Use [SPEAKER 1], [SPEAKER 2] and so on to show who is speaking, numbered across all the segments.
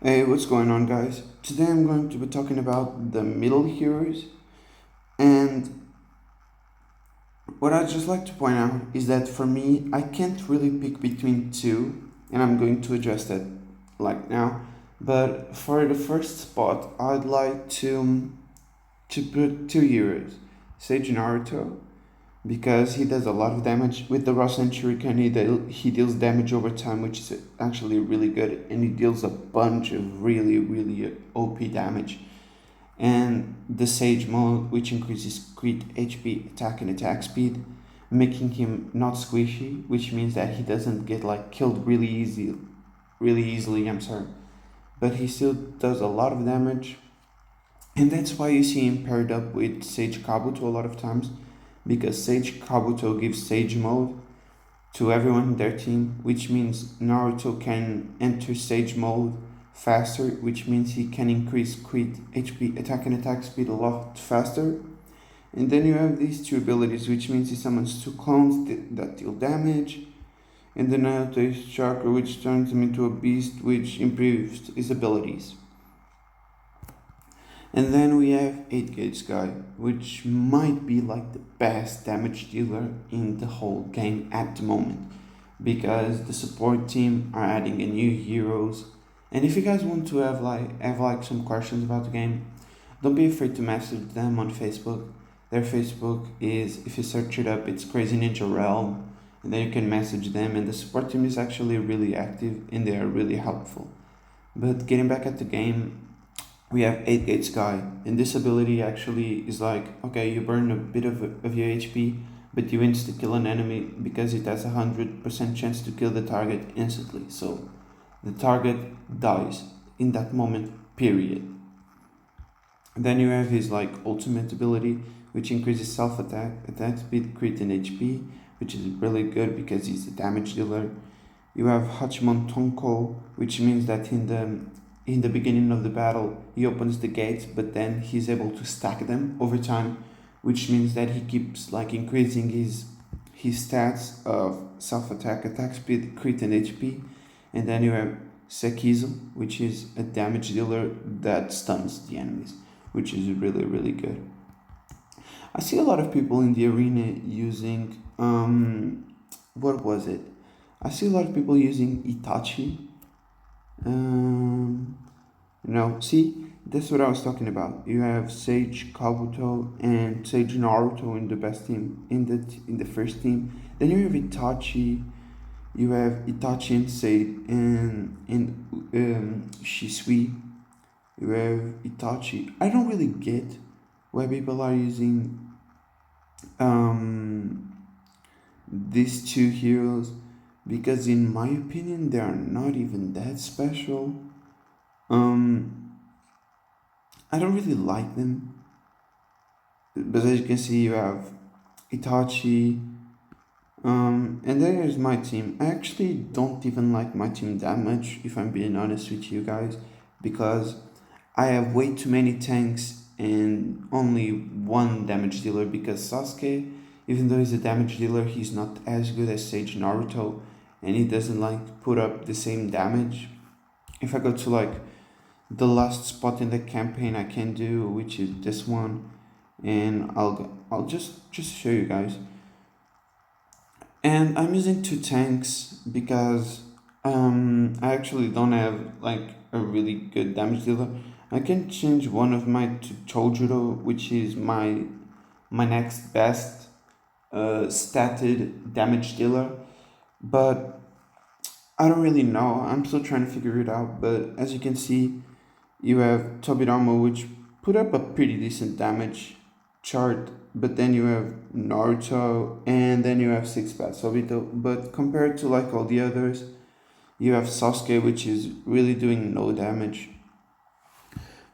[SPEAKER 1] Hey, what's going on, guys? Today I'm going to be talking about the middle heroes, and what I'd just like to point out is that for me, I can't really pick between two, and I'm going to address that like now. But for the first spot, I'd like to put two heroes, Sage Naruto, because he does a lot of damage with the Rasen Shuriken. He deals damage over time, which is actually really good, and he deals a bunch of really OP damage. And the Sage mode, which increases crit HP, attack, and attack speed, making him not squishy, which means that he doesn't get like killed really easily. I'm sorry, but he still does a lot of damage, and that's why you see him paired up with Sage Kabuto a lot of times, because Sage Kabuto gives Sage mode to everyone in their team, which means Naruto can enter Sage mode faster, which means he can increase crit, HP, attack, and attack speed a lot faster. And then you have these two abilities, which means he summons two clones that deal damage, and then Naruto is Chakra, which turns him into a beast, which improves his abilities. And then we have 8 Gauge Guy, which might be like the best damage dealer in the whole game at the moment, because the support team are adding a new heroes. And if you guys want to have some questions about the game, don't be afraid to message them on Facebook. Their Facebook is, if you search it up, it's Crazy Ninja Realm, and then you can message them. And the support team is actually really active and they are really helpful. But getting back at the game, we have 8 Gate Sky, and this ability actually is like, okay, you burn a bit of your HP, but you insta kill an enemy because it has a 100% chance to kill the target instantly. So the target dies in that moment, period. Then you have his like ultimate ability, which increases self attack, attack speed, crit, and HP, which is really good because he's a damage dealer. You have Hachimon Tonko, which means that in the beginning of the battle he opens the gates, but then he's able to stack them over time, which means that he keeps like increasing his stats of self attack, attack speed, crit, and HP. And then you have Sekizo, which is a damage dealer that stuns the enemies, which is really good. I see a lot of people in the arena using what was it? I see a lot of people using Itachi. See, that's what I was talking about. You have Sage Kabuto and Sage Naruto in the best team in the first team. Then you have Itachi. You have Itachi and Sage and Shisui. You have Itachi. I don't really get why people are using um, these two heroes, because in my opinion they are not even that special. Um, I don't really like them, but as you can see, you have Itachi. And there's my team. I actually don't even like my team that much, if I'm being honest with you guys, because I have way too many tanks and only one damage dealer. Because Sasuke, even though he's a damage dealer, he's not as good as Sage Naruto, and he doesn't like put up the same damage. If I go to like the last spot in the campaign I can do, which is this one, and I'll just show you guys. And I'm using two tanks because I actually don't have like a really good damage dealer. I can change one of my to Chojuro, which is my next best statted damage dealer, but I don't really know. I'm still trying to figure it out. But as you can see, you have Tobirama, which put up a pretty decent damage chart, but then you have Naruto, and then you have Six Paths Obito. But compared to like all the others, you have Sasuke, which is really doing no damage.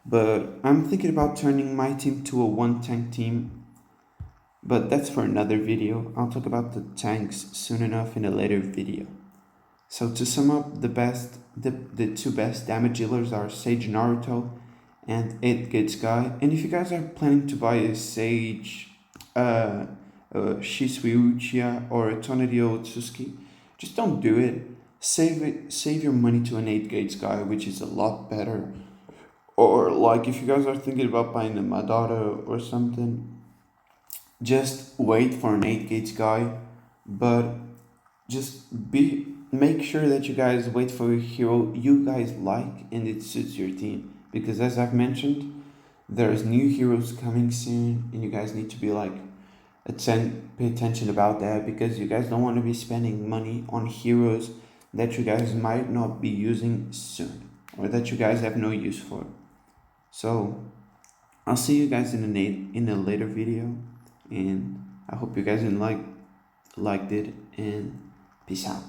[SPEAKER 1] But I'm thinking about turning my team to a one tank team, but that's for another video. I'll talk about the tanks soon enough in a later video. So to sum up, the two best damage dealers are Sage Naruto and 8 Gates Guy. And if you guys are planning to buy a Sage, Shisui Uchiha or a Tonerio Otsuki, just don't do it. save your money to an 8 gauge guy, which is a lot better. Or like if you guys are thinking about buying a Madara or something, just wait for an 8 gauge guy, but just be make sure that you guys wait for a hero you guys like and it suits your team, because as I've mentioned, there's new heroes coming soon and you guys need to be like pay attention about that, because you guys don't want to be spending money on heroes that you guys might not be using soon or that you guys have no use for. So I'll see you guys in a later video, and I hope you guys liked it, and peace out.